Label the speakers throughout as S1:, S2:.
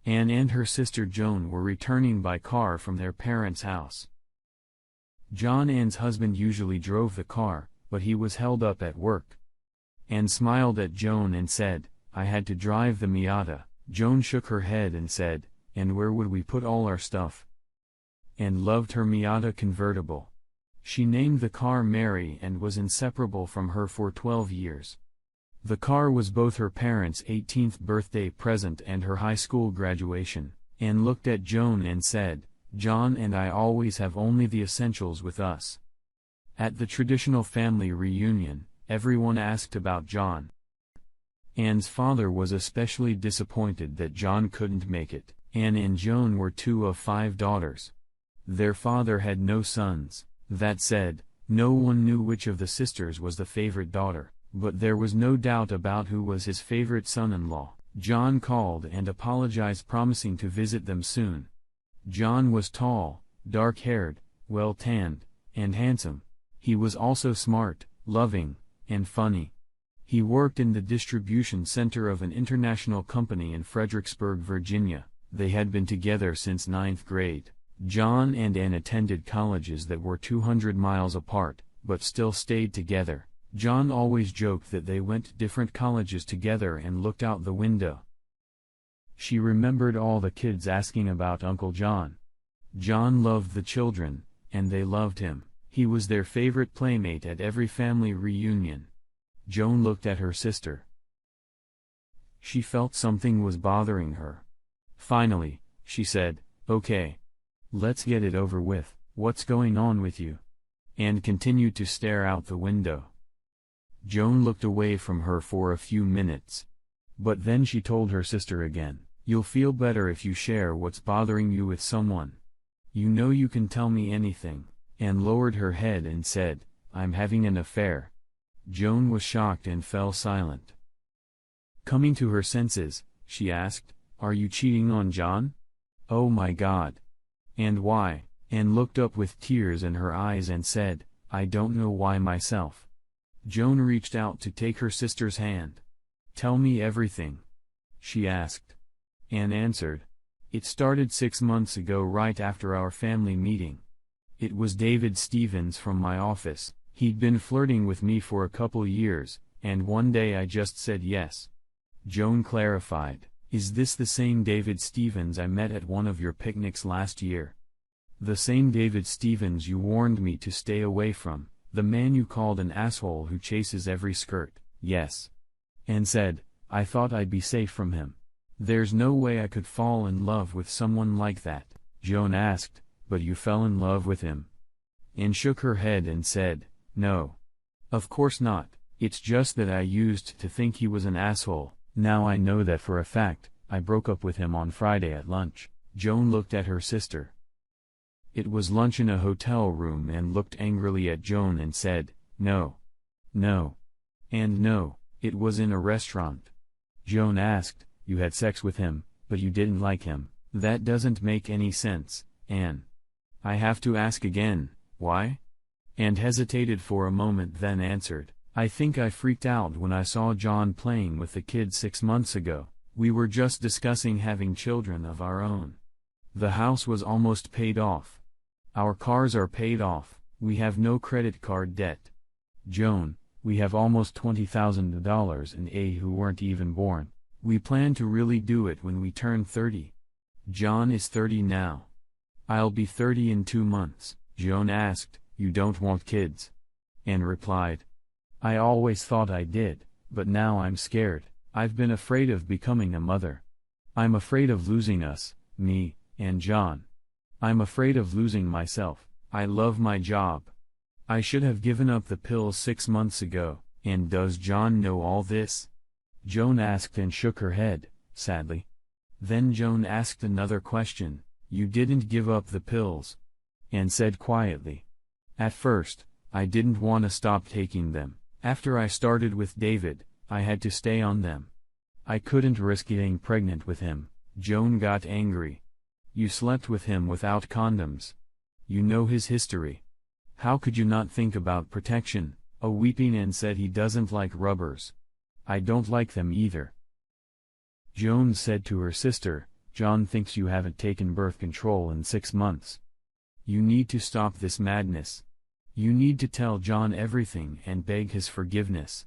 S1: Anne and her sister Joan were returning by car from their parents' house. John, Anne's husband, usually drove the car, but he was held up at work. Anne smiled at Joan and said, "I had to drive the Miata." Joan shook her head and said, "And where would we put all our stuff?" Anne loved her Miata convertible. She named the car Mary and was inseparable from her for 12 years. The car was both her parents' 18th birthday present and her high school graduation. Anne looked at Joan and said, "John and I always have only the essentials with us." At the traditional family reunion, everyone asked about John. Anne's father was especially disappointed that John couldn't make it. Anne and Joan were 2 of 5 daughters. Their father had no sons. That said, no one knew which of the sisters was the favorite daughter, but there was no doubt about who was his favorite son-in-law. John called and apologized, promising to visit them soon. John was tall, dark-haired, well-tanned, and handsome. He was also smart, loving, and funny. He worked in the distribution center of an international company in Fredericksburg, Virginia. They had been together since 9th grade. John and Anne attended colleges that were 200 miles apart, but still stayed together. John always joked that they went to different colleges together and looked out the window. She remembered all the kids asking about Uncle John. John loved the children, and they loved him. He was their favorite playmate at every family reunion. Joan looked at her sister. She felt something was bothering her. Finally, she said, "Okay. Let's get it over with. What's going on with you?" Anne continued to stare out the window. Joan looked away from her for a few minutes. But then she told her sister again, "You'll feel better if you share what's bothering you with someone. You know you can tell me anything." Anne lowered her head and said, "I'm having an affair." Joan was shocked and fell silent. Coming to her senses, she asked, "Are you cheating on John?" "Oh my God. And why?" Anne looked up with tears in her eyes and said, "I don't know why myself." Joan reached out to take her sister's hand. "Tell me everything," she asked. Anne answered, "It started 6 months ago, right after our family meeting. It was David Stevens from my office. He'd been flirting with me for a couple years, and one day I just said yes." Joan clarified, "Is this the same David Stevens I met at one of your picnics last year? The same David Stevens you warned me to stay away from, the man you called an asshole who chases every skirt?" "Yes." Anne said, "I thought I'd be safe from him. There's no way I could fall in love with someone like that." Joan asked, "But you fell in love with him?" Anne shook her head and said, "No. Of course not. It's just that I used to think he was an asshole. Now I know that for a fact. I broke up with him on Friday at lunch." Joan looked at her sister. It was lunch in a hotel room. and looked angrily at Joan and said, "No. No. And no, it was in a restaurant." Joan asked, "You had sex with him, but you didn't like him? That doesn't make any sense, Anne." "I have to ask again, why?" Anne hesitated for a moment, then answered, "I think I freaked out when I saw John playing with the kids 6 months ago. We were just discussing having children of our own. The house was almost paid off. Our cars are paid off. We have no credit card debt. Joan, we have almost $20,000 in A who weren't even born. We plan to really do it when we turn 30. John is 30 now. I'll be 30 in 2 months. Joan asked, "You don't want kids?" Anne replied, "I always thought I did, but now I'm scared. I've been afraid of becoming a mother. I'm afraid of losing us, me, and John. I'm afraid of losing myself. I love my job. I should have given up the pills 6 months ago." "And does John know all this?" Joan asked and shook her head, sadly. Then Joan asked another question, "You didn't give up the pills?" Anne said quietly, "At first, I didn't want to stop taking them. After I started with David, I had to stay on them. I couldn't risk getting pregnant with him." Joan got angry. "You slept with him without condoms. You know his history. How could you not think about protection?" A weeping Anne said, "He doesn't like rubbers. I don't like them either." Joan said to her sister, John thinks you haven't taken birth control in 6 months. You need to stop this madness. You need to tell John everything and beg his forgiveness.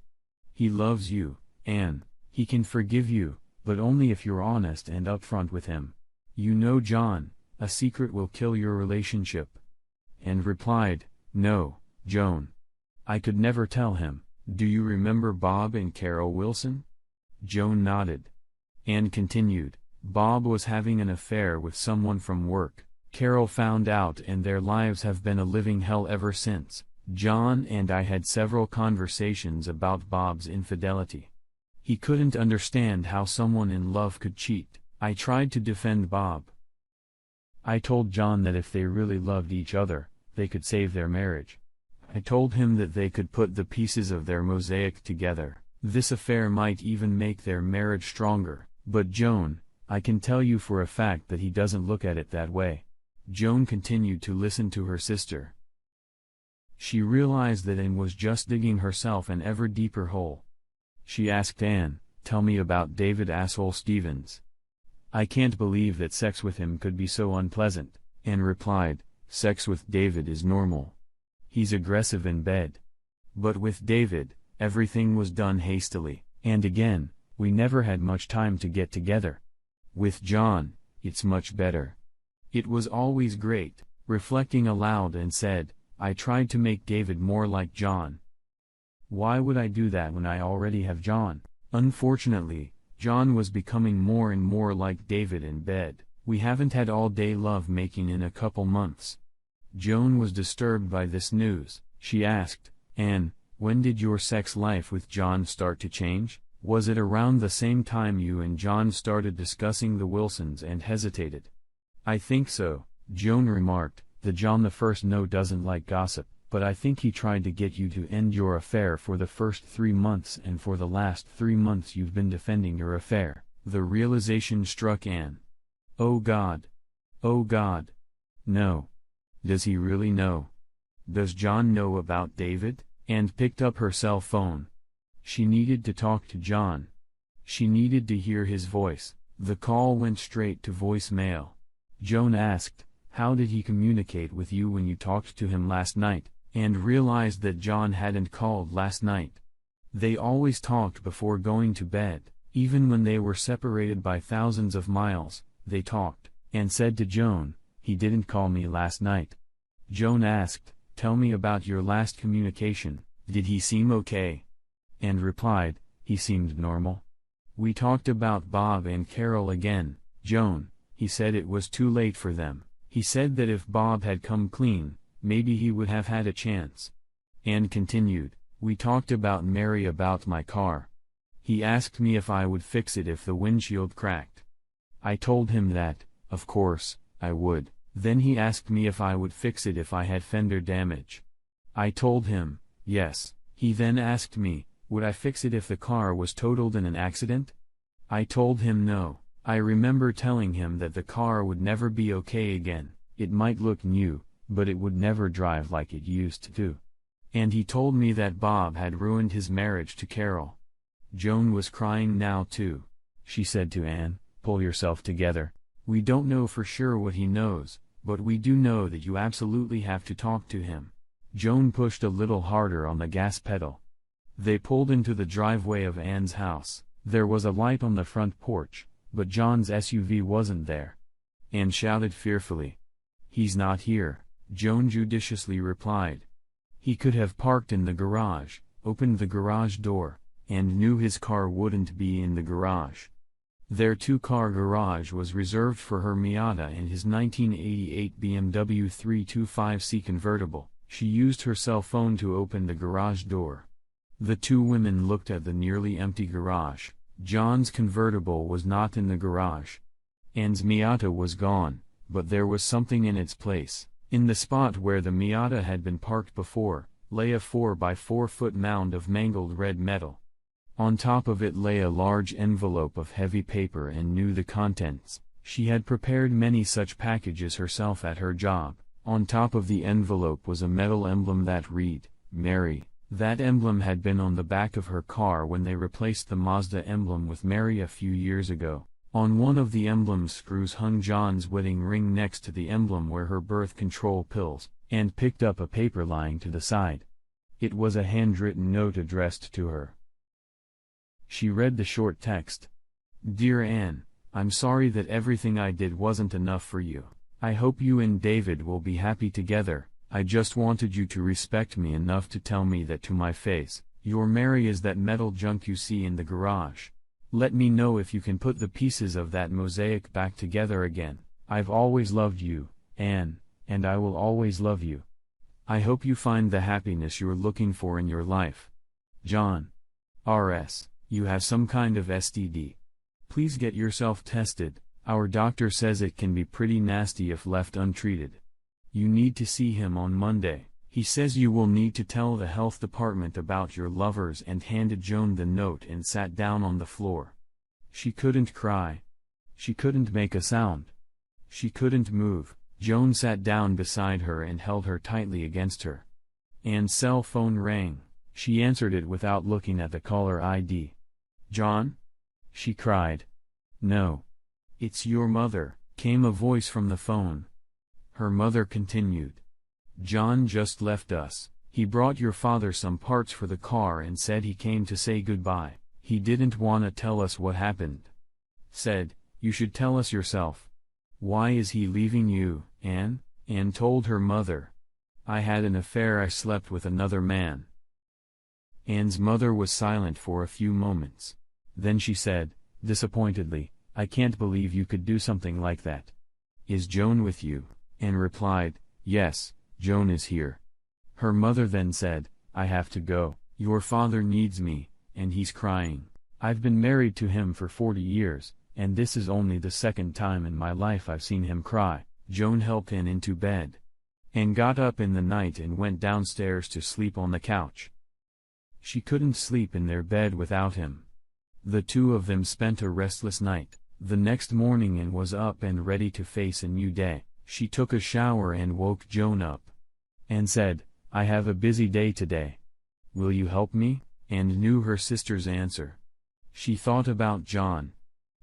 S1: He loves you, Anne. He can forgive you, but only if you're honest and upfront with him. You know, John, a secret will kill your relationship. Anne replied, No, Joan. I could never tell him. Do you remember Bob and Carol Wilson? Joan nodded. Anne continued, Bob was having an affair with someone from work. Carol found out and their lives have been a living hell ever since. John and I had several conversations about Bob's infidelity. He couldn't understand how someone in love could cheat. I tried to defend Bob. I told John that if they really loved each other, they could save their marriage. I told him that they could put the pieces of their mosaic together. This affair might even make their marriage stronger. But Joan, I can tell you for a fact that he doesn't look at it that way. Joan continued to listen to her sister. She realized that Anne was just digging herself an ever deeper hole. She asked Anne, Tell me about David asshole Stevens. I can't believe that sex with him could be so unpleasant. Anne replied, Sex with David is normal. He's aggressive in bed. But with David, everything was done hastily, and again, we never had much time to get together. With John, it's much better. It was always great. Reflecting aloud, and said, I tried to make David more like John. Why would I do that when I already have John? Unfortunately, John was becoming more and more like David in bed. We haven't had all-day love making in a couple months. Joan was disturbed by this news. She asked, Anne, when did your sex life with John start to change? Was it around the same time you and John started discussing the Wilsons and hesitated? I think so, Joan remarked. The John the First doesn't like gossip, but I think he tried to get you to end your affair for the first 3 months, and for the last 3 months you've been defending your affair. The realization struck Anne. Oh God. Oh God. No. Does he really know? Does John know about David? Anne picked up her cell phone. She needed to talk to John. She needed to hear his voice. The call went straight to voicemail. Joan asked, How did he communicate with you when you talked to him last night? And realized that John hadn't called last night. They always talked before going to bed. Even when they were separated by thousands of miles, they talked, and said to Joan, He didn't call me last night. Joan asked, Tell me about your last communication. Did he seem okay? And replied, He seemed normal. We talked about Bob and Carol again, Joan. He said it was too late for them. He said that if Bob had come clean, maybe he would have had a chance. Anne continued, We talked about Mary, about my car. He asked me if I would fix it if the windshield cracked. I told him that, of course, I would. Then he asked me if I would fix it if I had fender damage. I told him, yes. He then asked me, would I fix it if the car was totaled in an accident? I told him no. I remember telling him that the car would never be okay again. It might look new, but it would never drive like it used to. And he told me that Bob had ruined his marriage to Carol. Joan was crying now too. She said to Anne, Pull yourself together. We don't know for sure what he knows, but we do know that you absolutely have to talk to him. Joan pushed a little harder on the gas pedal. They pulled into the driveway of Anne's house. There was a light on the front porch, but John's SUV wasn't there. Anne shouted fearfully. He's not here, Joan judiciously replied. He could have parked in the garage, opened the garage door, and knew his car wouldn't be in the garage. Their 2-car garage was reserved for her Miata and his 1988 BMW 325C convertible. She used her cell phone to open the garage door. The two women looked at the nearly empty garage. John's convertible was not in the garage. Anne's Miata was gone, but there was something in its place. In the spot where the Miata had been parked before, lay a 4x4-foot mound of mangled red metal. On top of it lay a large envelope of heavy paper and knew the contents. She had prepared many such packages herself at her job. On top of the envelope was a metal emblem that read, Mary. That emblem had been on the back of her car when they replaced the Mazda emblem with Mary a few years ago. On one of the emblem's screws hung John's wedding ring next to the emblem were her birth control pills, and picked up a paper lying to the side. It was a handwritten note addressed to her. She read the short text. "Dear Anne, I'm sorry that everything I did wasn't enough for you. I hope you and David will be happy together. I just wanted you to respect me enough to tell me that to my face, you're merry as that metal junk you see in the garage. Let me know if you can put the pieces of that mosaic back together again. I've always loved you, Anne, and I will always love you. I hope you find the happiness you're looking for in your life. John. R.S. You have some kind of STD. Please get yourself tested. Our doctor says it can be pretty nasty if left untreated. You need to see him on Monday. He says you will need to tell the health department about your lovers," and handed Joan the note and sat down on the floor. She couldn't cry. She couldn't make a sound. She couldn't move. Joan sat down beside her and held her tightly against her. Anne's cell phone rang. She answered it without looking at the caller ID. "John?" she cried. "No. It's your mother," came a voice from the phone. Her mother continued. "John just left us. He brought your father some parts for the car and said he came to say goodbye. He didn't want to tell us what happened. Said, you should tell us yourself." "Why is he leaving you, Anne?" Anne told her mother. "I had an affair. I slept with another man." Anne's mother was silent for a few moments. Then she said, disappointedly, "I can't believe you could do something like that. Is Joan with you?" Anne replied, "Yes, Joan is here." Her mother then said, "I have to go. Your father needs me, and he's crying. I've been married to him for 40 years, and this is only the second time in my life I've seen him cry." Joan helped Anne into bed. Anne got up in the night and went downstairs to sleep on the couch. She couldn't sleep in their bed without him. The two of them spent a restless night. The next morning Anne was up and ready to face a new day. She took a shower and woke Joan up. Anne said, "I have a busy day today. Will you help me?" Anne knew her sister's answer. She thought about John.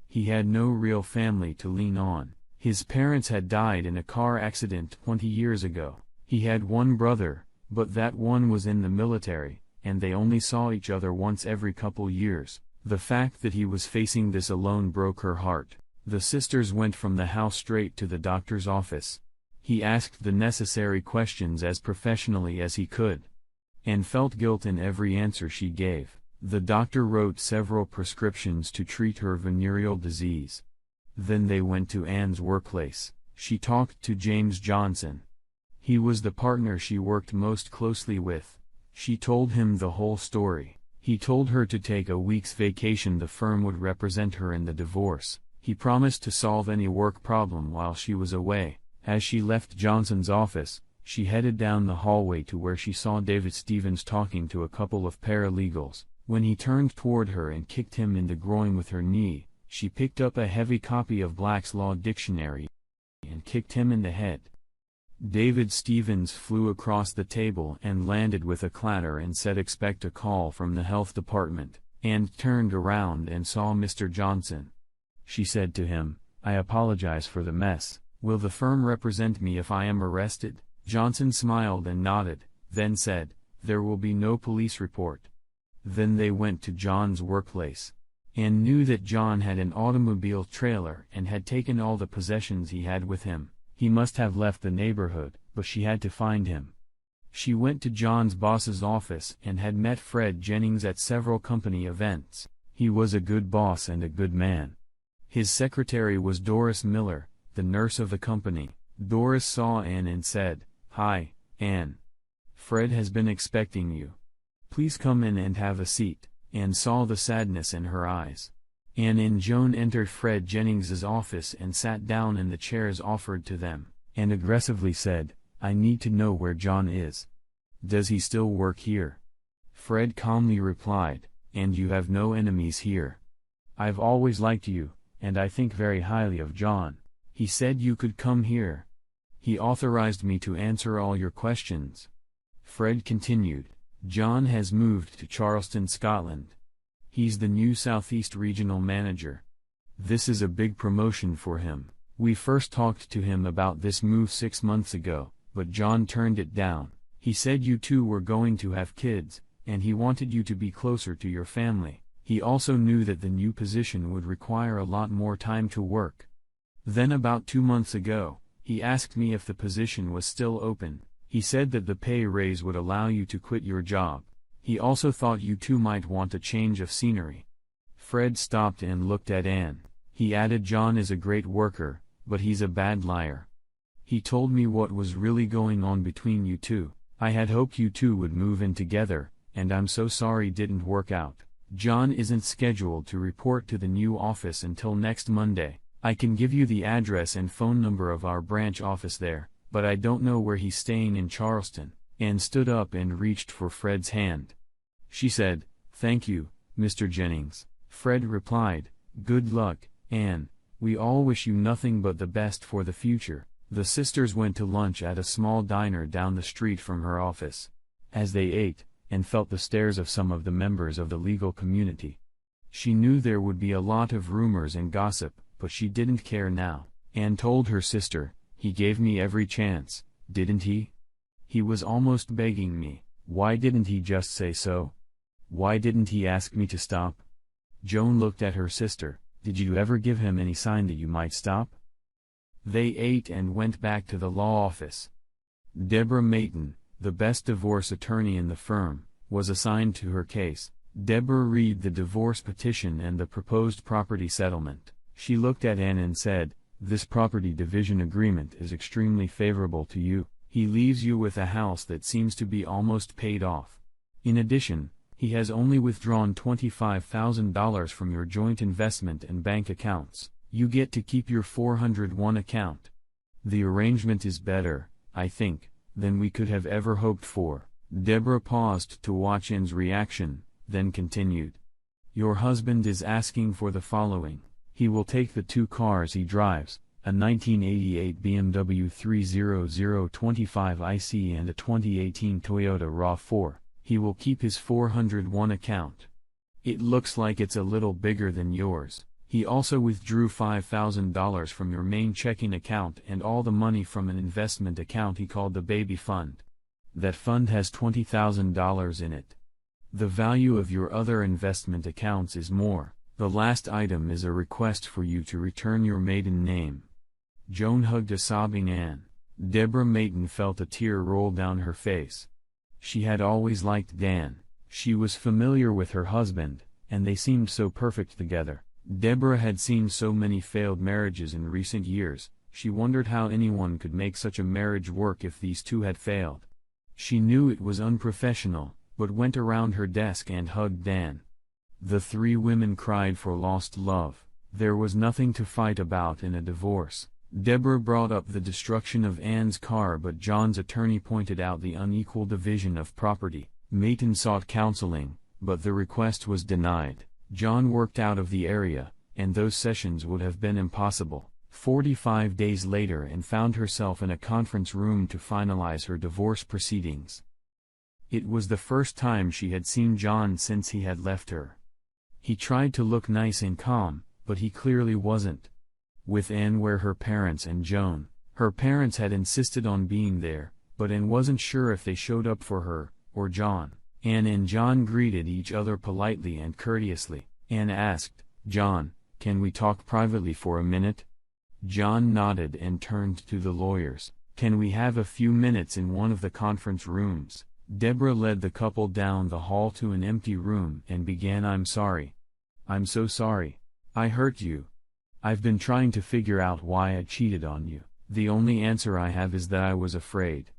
S1: He had no real family to lean on. His parents had died in a car accident 20 years ago. He had one brother, but that one was in the military, and they only saw each other once every couple years. The fact that he was facing this alone broke her heart. The sisters went from the house straight to the doctor's office. He asked the necessary questions as professionally as he could, and felt guilt in every answer she gave. The doctor wrote several prescriptions to treat her venereal disease. Then they went to Anne's workplace. She talked to James Johnson. He was the partner she worked most closely with. She told him the whole story. He told her to take a week's vacation. The firm would represent her in the divorce. He promised to solve any work problem while she was away. As she left Johnson's office, she headed down the hallway to where she saw David Stevens talking to a couple of paralegals. When he turned toward her and kicked him in the groin with her knee, she picked up a heavy copy of Black's Law Dictionary and kicked him in the head. David Stevens flew across the table and landed with a clatter and said, "Expect a call from the health department," and turned around and saw Mr. Johnson. She said to him, "I apologize for the mess. Will the firm represent me if I am arrested?" Johnson smiled and nodded, then said, "There will be no police report." Then they went to John's workplace. Anne knew that John had an automobile trailer and had taken all the possessions he had with him. He must have left the neighborhood, but she had to find him. She went to John's boss's office and had met Fred Jennings at several company events. He was a good boss and a good man. His secretary was Doris Miller, the nurse of the company. Doris saw Anne and said, "Hi, Anne. Fred has been expecting you. Please come in and have a seat." Anne saw the sadness in her eyes. Anne and Joan entered Fred Jennings's office and sat down in the chairs offered to them. Anne aggressively said, "I need to know where John is. Does he still work here?" Fred calmly replied, "And you have no enemies here. I've always liked you, and I think very highly of John. He said you could come here. He authorized me to answer all your questions." Fred continued, "John has moved to Charleston, Scotland. He's the new Southeast Regional Manager. This is a big promotion for him. We first talked to him about this move 6 months ago, but John turned it down. He said you two were going to have kids, and he wanted you to be closer to your family. He also knew that the new position would require a lot more time to work. Then about 2 months ago, he asked me if the position was still open. He said that the pay raise would allow you to quit your job. He also thought you two might want a change of scenery. Fred stopped and looked at Anne. He added, John is a great worker, but he's a bad liar. He told me what was really going on between you two. I had hoped you two would move in together, and I'm so sorry it didn't work out. John isn't scheduled to report to the new office until next Monday. I can give you the address and phone number of our branch office there, but I don't know where he's staying in Charleston. Anne stood up and reached for Fred's hand. She said, Thank you, Mr. Jennings. Fred replied, Good luck, Anne. We all wish you nothing but the best for the future. The sisters went to lunch at a small diner down the street from her office. As they ate, Anne felt the stares of some of the members of the legal community. She knew there would be a lot of rumors and gossip, but she didn't care now. Anne told her sister, He gave me every chance, didn't he? He was almost begging me. Why didn't he just say so? Why didn't he ask me to stop? Joan looked at her sister. Did you ever give him any sign that you might stop? They ate and went back to the law office. Deborah Mayton, the best divorce attorney in the firm, was assigned to her case. Deborah read the divorce petition and the proposed property settlement. She looked at Anne and said, This property division agreement is extremely favorable to you. He leaves you with a house that seems to be almost paid off. In addition, he has only withdrawn $25,000 from your joint investment and bank accounts. You get to keep your 401 account. The arrangement is better, I think, than we could have ever hoped for. Deborah paused to watch Anne's reaction, then continued. Your husband is asking for the following. He will take the 2 cars he drives, a 1988 BMW 30025iC and a 2018 Toyota RAV4. He will keep his 401 account. It looks like it's a little bigger than yours. He also withdrew $5,000 from your main checking account and all the money from an investment account he called the baby fund. That fund has $20,000 in it. The value of your other investment accounts is more. The last item is a request for you to return your maiden name. Joan hugged a sobbing Anne. Deborah Mayton felt a tear roll down her face. She had always liked Dan. She was familiar with her husband, and they seemed so perfect together. Deborah had seen so many failed marriages in recent years. She wondered how anyone could make such a marriage work if these two had failed. She knew it was unprofessional, but went around her desk and hugged Dan. The 3 women cried for lost love. There was nothing to fight about in a divorce. Deborah brought up the destruction of Anne's car, but John's attorney pointed out the unequal division of property. Mayton sought counseling, but the request was denied. John worked out of the area, and those sessions would have been impossible. 45 days later, Anne found herself in a conference room to finalize her divorce proceedings. It was the first time she had seen John since he had left her. He tried to look nice and calm, but he clearly wasn't. With Anne were her parents and Joan. Her parents had insisted on being there, but Anne wasn't sure if they showed up for her, or John. Anne and John greeted each other politely and courteously. Anne asked, John, can we talk privately for a minute? John nodded and turned to the lawyers. Can we have a few minutes in one of the conference rooms? Deborah led the couple down the hall to an empty room and began, I'm sorry. I'm so sorry. I hurt you. I've been trying to figure out why I cheated on you. The only answer I have is that I was afraid.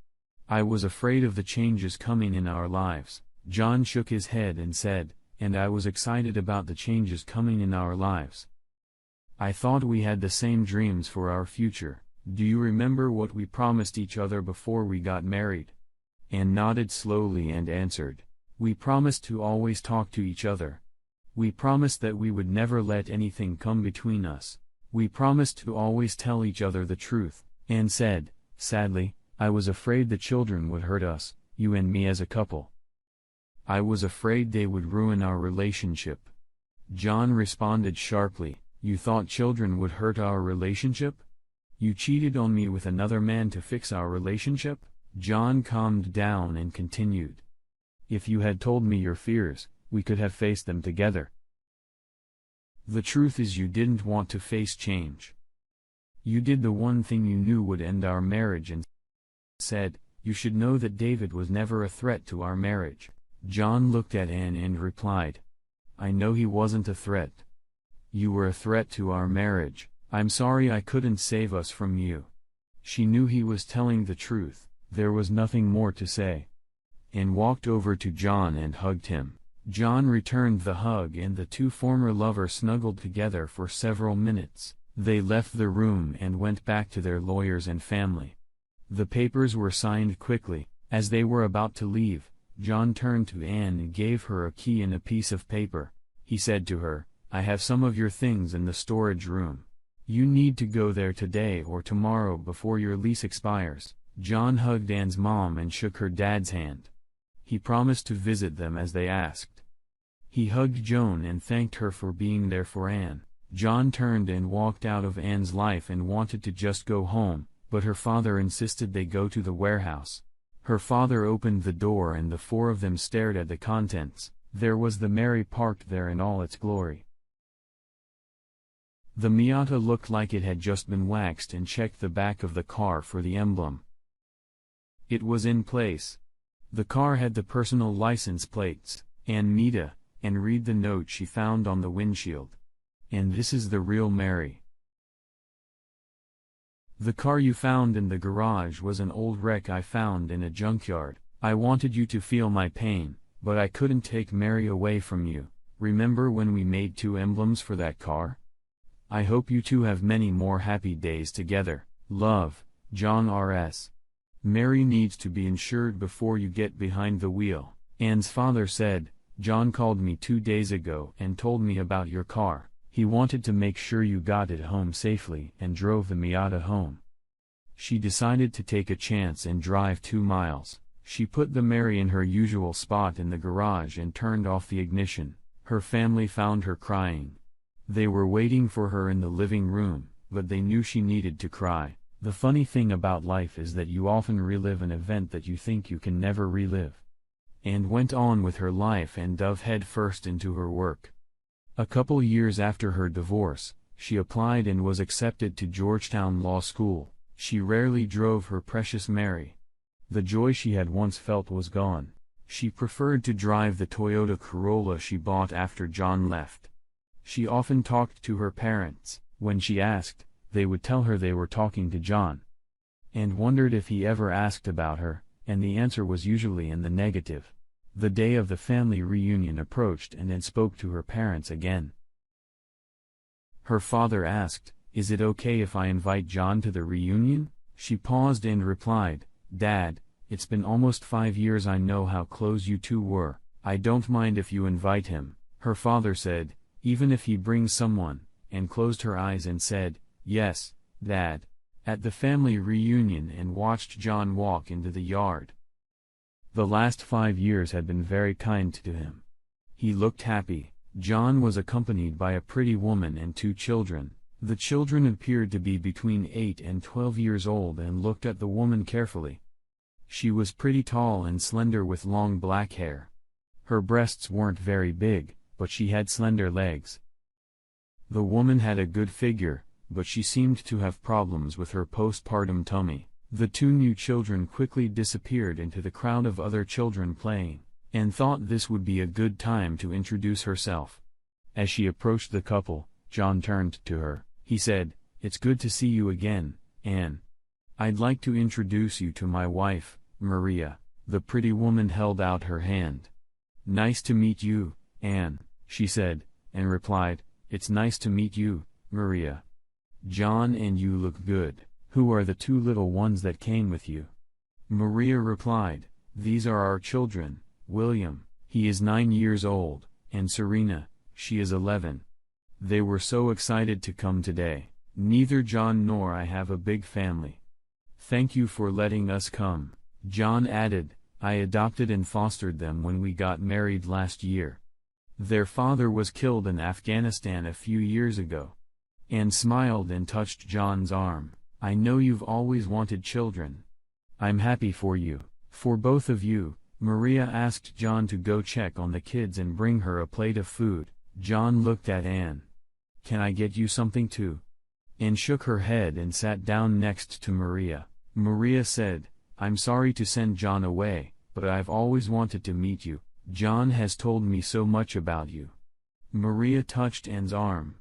S1: I was afraid of the changes coming in our lives. John shook his head and said, and I was excited about the changes coming in our lives. I thought we had the same dreams for our future. Do you remember what we promised each other before we got married? Anne nodded slowly and answered, we promised to always talk to each other. We promised that we would never let anything come between us. We promised to always tell each other the truth. Anne said, sadly, I was afraid the children would hurt us, you and me as a couple. I was afraid they would ruin our relationship. John responded sharply, You thought children would hurt our relationship? You cheated on me with another man to fix our relationship? John calmed down and continued. If you had told me your fears, we could have faced them together. The truth is you didn't want to face change. You did the one thing you knew would end our marriage and said, you should know that David was never a threat to our marriage. John looked at Anne and replied, I know he wasn't a threat. You were a threat to our marriage. I'm sorry I couldn't save us from you. She knew he was telling the truth. There was nothing more to say. Anne walked over to John and hugged him. John returned the hug and the two former lovers snuggled together for several minutes. They left the room and went back to their lawyers and family. The papers were signed quickly. As they were about to leave, John turned to Anne and gave her a key and a piece of paper. He said to her, I have some of your things in the storage room. You need to go there today or tomorrow before your lease expires. John hugged Anne's mom and shook her dad's hand. He promised to visit them as they asked. He hugged Joan and thanked her for being there for Anne. John turned and walked out of Anne's life and wanted to just go home, but her father insisted they go to the warehouse. Her father opened the door and the four of them stared at the contents. There was the Mary parked there in all its glory. The Miata looked like it had just been waxed and checked the back of the car for the emblem. It was in place. The car had the personal license plates, and Mita, and read the note she found on the windshield. And this is the real Mary. The car you found in the garage was an old wreck I found in a junkyard. I wanted you to feel my pain, but I couldn't take Mary away from you. Remember when we made 2 emblems for that car? I hope you two have many more happy days together. Love, John R.S. Mary needs to be insured before you get behind the wheel. Anne's father said, John called me 2 days ago and told me about your car. He wanted to make sure you got it home safely and drove the Miata home. She decided to take a chance and drive 2 miles. She put the Mary in her usual spot in the garage and turned off the ignition. Her family found her crying. They were waiting for her in the living room, but they knew she needed to cry. The funny thing about life is that you often relive an event that you think you can never relive. Anne went on with her life and dove headfirst into her work. A couple years after her divorce, she applied and was accepted to Georgetown Law School. She rarely drove her precious Mary. The joy she had once felt was gone. She preferred to drive the Toyota Corolla she bought after John left. She often talked to her parents. When she asked, they would tell her they were talking to John. And wondered if he ever asked about her, and the answer was usually in the negative. The day of the family reunion approached and Anne spoke to her parents again. Her father asked, Is it okay if I invite John to the reunion? She paused and replied, Dad, it's been almost 5 years. I know how close you two were. I don't mind if you invite him. Her father said, Even if he brings someone, and closed her eyes and said, Yes, Dad, at the family reunion and watched John walk into the yard. The last 5 years had been very kind to him. He looked happy. John was accompanied by a pretty woman and 2 children. The children appeared to be between 8 and 12 years old and looked at the woman carefully. She was pretty tall and slender with long black hair. Her breasts weren't very big, but she had slender legs. The woman had a good figure, but she seemed to have problems with her postpartum tummy. The 2 new children quickly disappeared into the crowd of other children playing, and thought this would be a good time to introduce herself. As she approached the couple, John turned to her. He said, It's good to see you again, Anne. I'd like to introduce you to my wife, Maria. The pretty woman held out her hand. Nice to meet you, Anne, she said, and replied, It's nice to meet you, Maria. John and you look good. Who are the 2 little ones that came with you? Maria replied, These are our children, William, he is 9 years old, and Serena, she is 11. They were so excited to come today. Neither John nor I have a big family. Thank you for letting us come. John added, I adopted and fostered them when we got married last year. Their father was killed in Afghanistan a few years ago. Anne smiled and touched John's arm. I know you've always wanted children. I'm happy for you. For both of you. Maria asked John to go check on the kids and bring her a plate of food. John looked at Anne. Can I get you something too? Anne shook her head and sat down next to Maria. Maria said, I'm sorry to send John away, but I've always wanted to meet you. John has told me so much about you. Maria touched Anne's arm.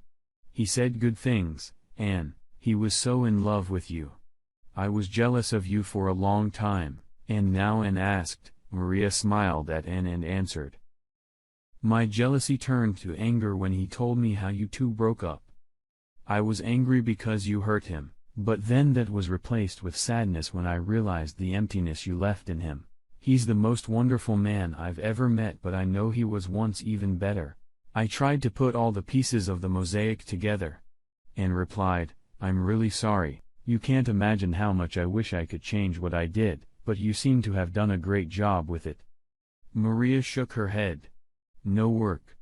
S1: He said good things, Anne. He was so in love with you. I was jealous of you for a long time. And now Anne asked. Maria smiled at Anne and answered. My jealousy turned to anger when he told me how you two broke up. I was angry because you hurt him, but then that was replaced with sadness when I realized the emptiness you left in him. He's the most wonderful man I've ever met, but I know he was once even better. I tried to put all the pieces of the mosaic together. Anne replied, I'm really sorry. You can't imagine how much I wish I could change what I did, but you seem to have done a great job with it. Maria shook her head. No work.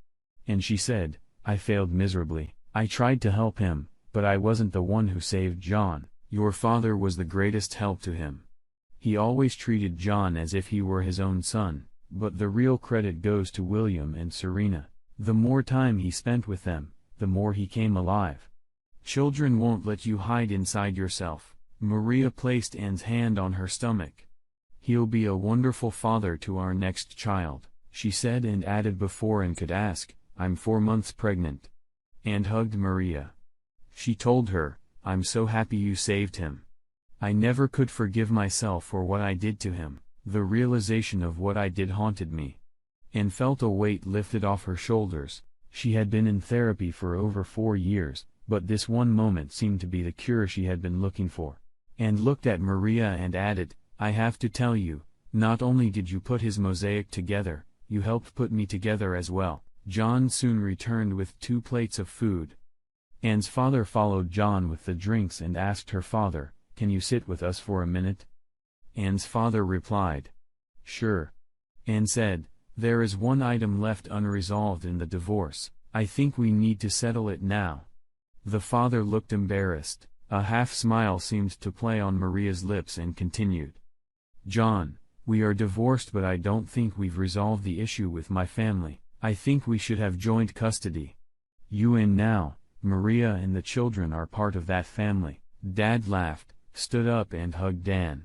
S1: And she said, I failed miserably. I tried to help him, but I wasn't the one who saved John. Your father was the greatest help to him. He always treated John as if he were his own son, but the real credit goes to William and Serena. The more time he spent with them, the more he came alive. Children won't let you hide inside yourself. Maria placed Anne's hand on her stomach. He'll be a wonderful father to our next child, she said, and added before Anne could ask, I'm 4 months pregnant. Anne hugged Maria. She told her, I'm so happy you saved him. I never could forgive myself for what I did to him. The realization of what I did haunted me. Anne felt a weight lifted off her shoulders. She had been in therapy for over 4 years, but this one moment seemed to be the cure she had been looking for. Anne looked at Maria and added, I have to tell you, not only did you put his mosaic together, you helped put me together as well. John soon returned with 2 plates of food. Anne's father followed John with the drinks and asked her father, Can you sit with us for a minute? Anne's father replied, Sure. Anne said, There is one item left unresolved in the divorce. I think we need to settle it now. The father looked embarrassed. A half-smile seemed to play on Maria's lips and continued. John, we are divorced, but I don't think we've resolved the issue with my family. I think we should have joint custody. You and now, Maria and the children are part of that family. Dad laughed, stood up and hugged Dan.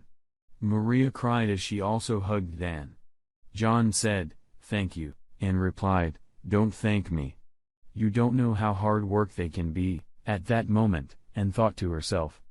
S1: Maria cried as she also hugged Dan. John said, Thank you, and replied, Don't thank me. You don't know how hard work they can be. At that moment, Anne thought to herself,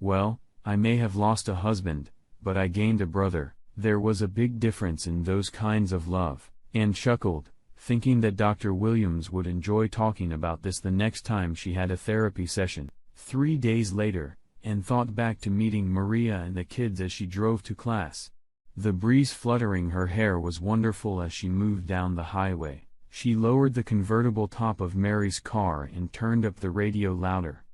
S1: Well, I may have lost a husband, but I gained a brother. There was a big difference in those kinds of love. Anne chuckled, thinking that Dr. Williams would enjoy talking about this the next time she had a therapy session. 3 days later, Anne thought back to meeting Maria and the kids as she drove to class. The breeze fluttering her hair was wonderful as she moved down the highway. She lowered the convertible top of Mary's car and turned up the radio louder.